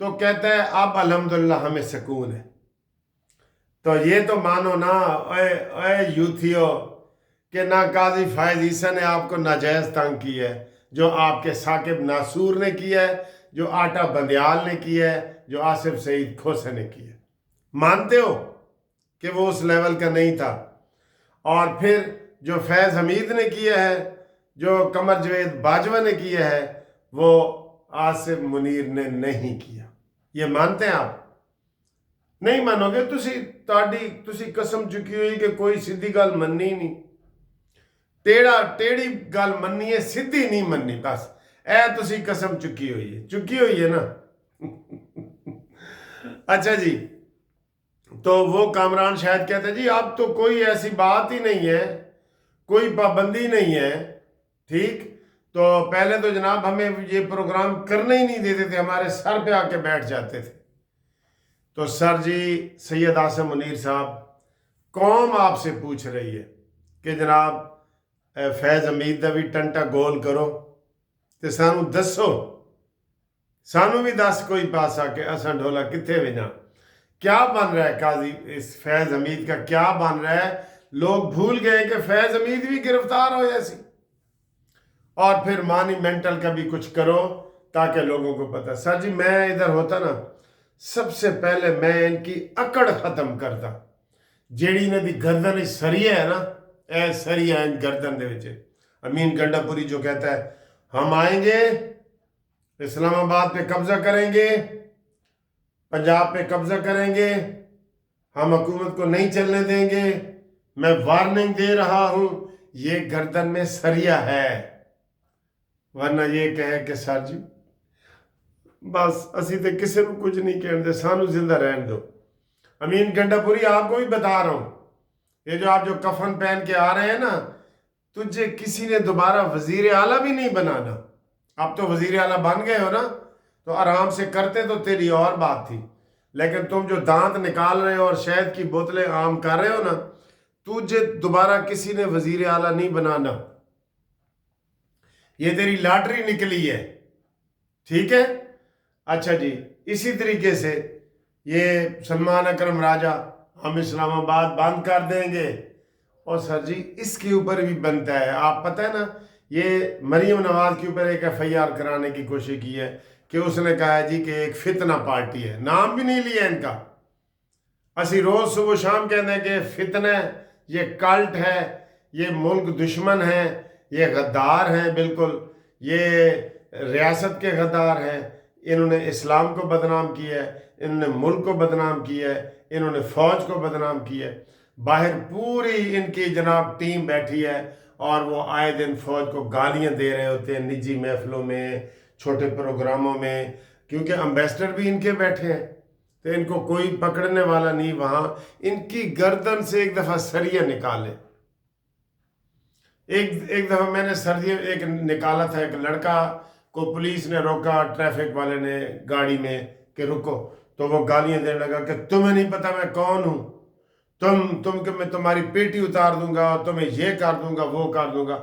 تو کہتا ہے اب الحمدللہ ہمیں سکون ہے۔ تو یہ تو مانو نا اے یوتھیو کہ نہ قاضی فائز عیسیٰ نے آپ کو ناجائز تنگ کی ہے، جو آپ کے ثاقب ناصور نے کیا ہے، جو آٹا بندیال نے کیا ہے، جو آصف سعید کھوسے نے کیا ہے۔ مانتے ہو کہ وہ اس لیول کا نہیں تھا؟ اور پھر جو فیض حمید نے کیا ہے، جو قمر جوید باجوہ نے کیا ہے، وہ آصف منیر نے نہیں کیا۔ یہ مانتے ہیں آپ؟ نہیں مانو گے تسی قسم چکی ہوئی کہ کوئی سیدھی گل مننی نہیں، ٹیڑھی گل مننی ہے، سیدھی نہیں مننی، بس اے تسی قسم چکی ہوئی ہے نا۔ اچھا جی، تو وہ کامران شاید کہتے ہیں جی اب تو کوئی ایسی بات ہی نہیں ہے، کوئی پابندی نہیں ہے، ٹھیک؟ تو پہلے تو جناب ہمیں یہ پروگرام کرنے ہی نہیں دیتے تھے، ہمارے سر پہ آ کے بیٹھ جاتے تھے۔ تو سر جی سید آصف منیر صاحب، قوم آپ سے پوچھ رہی ہے کہ جناب فیض حمید دا بھی ٹنٹا گول کرو تے سانو دسو، سانو بھی دس کوئی پاسا کہ اساں ڈھولا کتھے وجاں، کیا بن رہا ہے قاضی اس فیض حمید کا، کیا بن رہا ہے؟ لوگ بھول گئے کہ فیض حمید بھی گرفتار ہو جیسی، اور پھر مانیمنٹل کا بھی کچھ کرو تاکہ لوگوں کو پتہ۔ سر جی میں ادھر ہوتا نا، سب سے پہلے میں ان کی اکڑ ختم کرتا، جیڑی نے دی گردن سریہ ہے نا، اے سریہ ان گردن دے وچے امین گنڈا پوری جو کہتا ہے ہم آئیں گے، اسلام آباد پہ قبضہ کریں گے، پنجاب پہ قبضہ کریں گے، ہم حکومت کو نہیں چلنے دیں گے، میں وارننگ دے رہا ہوں، یہ گردن میں سریہ ہے۔ ورنہ یہ کہے کہ سر جی بس اسی تے کسی نو کچھ نہیں کہنے دے، سانو زندہ رہن دو۔ امین گنڈا پوری آپ کو بھی بتا رہا ہوں، یہ جو آپ جو کفن پہن کے آ رہے ہیں نا، تجھے کسی نے دوبارہ وزیر اعلیٰ بھی نہیں بنانا۔ اب تو وزیر اعلیٰ بن گئے ہو نا، تو آرام سے کرتے تو تیری اور بات تھی، لیکن تم جو دانت نکال رہے ہو اور شہد کی بوتلیں عام کر رہے ہو نا، تجھے دوبارہ کسی نے وزیر اعلیٰ نہیں بنانا۔ یہ تیری لاٹری نکلی ہے، ٹھیک ہے؟ اچھا جی، اسی طریقے سے یہ سلمان اکرم راجہ ہم اسلام آباد بند کر دیں گے، اور سر جی اس کے اوپر بھی بنتا ہے، آپ پتہ ہے نا، یہ مریم نواز کے اوپر ایک FIR کرانے کی کوشش کی ہے کہ اس نے کہا ہے جی کہ ایک فتنہ پارٹی ہے، نام بھی نہیں لیا ان کا۔ اسی روز صبح شام کہتے ہیں کہ فتنہ، یہ کلٹ ہے، یہ ملک دشمن ہے، یہ غدار ہیں، بالکل یہ ریاست کے غدار ہیں، انہوں نے اسلام کو بدنام کیا ہے، انہوں نے ملک کو بدنام کیا ہے، انہوں نے فوج کو بدنام کیا ہے۔ باہر پوری ان کی جناب ٹیم بیٹھی ہے اور وہ آئے دن فوج کو گالیاں دے رہے ہوتے ہیں، نجی محفلوں میں، چھوٹے پروگراموں میں، کیونکہ امبیسڈر بھی ان کے بیٹھے ہیں، تو ان کو کوئی پکڑنے والا نہیں وہاں۔ ان کی گردن سے ایک دفعہ سریہ نکالے۔ ایک دفعہ میں نے سردی ایک نکالا تھا، ایک لڑکا کو پولیس نے روکا، ٹریفک والے نے گاڑی میں کہ رکو، تو وہ گالیاں دینے لگا کہ تمہیں نہیں پتا میں کون ہوں، تم کہ میں تمہاری پیٹی اتار دوں گا، تمہیں یہ کر دوں گا، وہ کر دوں گا،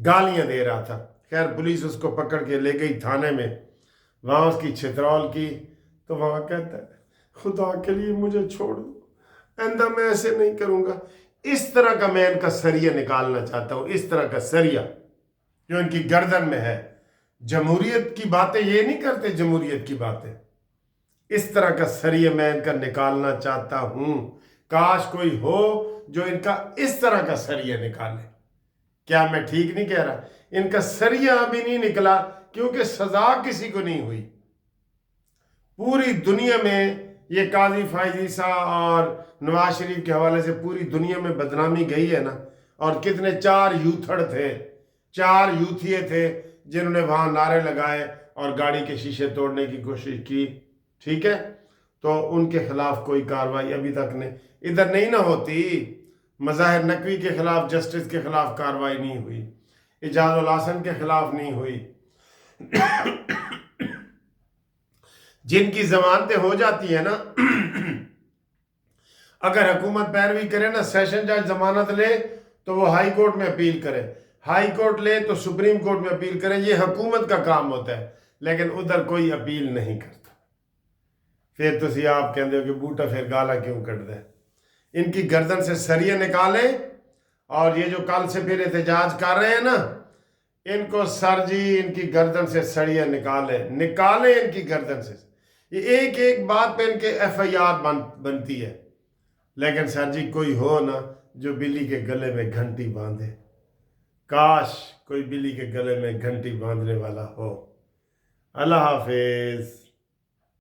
گالیاں دے رہا تھا۔ خیر پولیس اس کو پکڑ کے لے گئی تھانے میں، وہاں اس کی چھترول کی، تو وہاں کہتا ہے خدا کے لیے مجھے چھوڑ دو، آئندہ میں ایسے نہیں کروں گا۔ اس طرح کا میں ان کا سریہ نکالنا چاہتا ہوں، اس طرح کا سریہ جو ان کی گردن میں ہے۔ جمہوریت کی باتیں یہ نہیں کرتے، جمہوریت کی باتیں، اس طرح کا سریہ میں ان کا نکالنا چاہتا ہوں۔ کاش کوئی ہو جو ان کا اس طرح کا سریہ نکالے۔ کیا میں ٹھیک نہیں کہہ رہا؟ ان کا سریہ ابھی نہیں نکلا کیونکہ سزا کسی کو نہیں ہوئی۔ پوری دنیا میں یہ قاضی فائز عیسیٰ اور نواز شریف کے حوالے سے پوری دنیا میں بدنامی گئی ہے نا، اور کتنے 4 یوتھڑ تھے، 4 یوتھیے تھے جنہوں نے وہاں نعرے لگائے اور گاڑی کے شیشے توڑنے کی کوشش کی، ٹھیک ہے؟ تو ان کے خلاف کوئی کارروائی ابھی تک ادھر نہیں نہ ہوتی۔ مظاہر نقوی کے خلاف، جسٹس کے خلاف کارروائی نہیں ہوئی، اعجاز الحسن کے خلاف نہیں ہوئی۔ جن کی ضمانتیں ہو جاتی ہیں نا، اگر حکومت پیروی کرے نا، سیشن جج ضمانت لے تو وہ ہائی کورٹ میں اپیل کرے، ہائی کورٹ لے تو سپریم کورٹ میں اپیل کرے، یہ حکومت کا کام ہوتا ہے، لیکن ادھر کوئی اپیل نہیں کرتا۔ پھر تسی آپ کہندے ہو کہ بوٹا پھر گالا کیوں کٹ دے. ان کی گردن سے سریے نکالیں اور یہ جو کل سے پھر احتجاج کر رہے ہیں نا ان کو سر جی ان کی گردن سے سڑیاں نکالیں ان کی گردن سے. یہ ایک ایک بات پہ ان کے ایف آئی آر بنتی ہے. لیکن سر جی کوئی ہو نا جو بلی کے گلے میں گھنٹی باندھے. کاش کوئی بلی کے گلے میں گھنٹی باندھنے والا ہو. اللہ حافظ.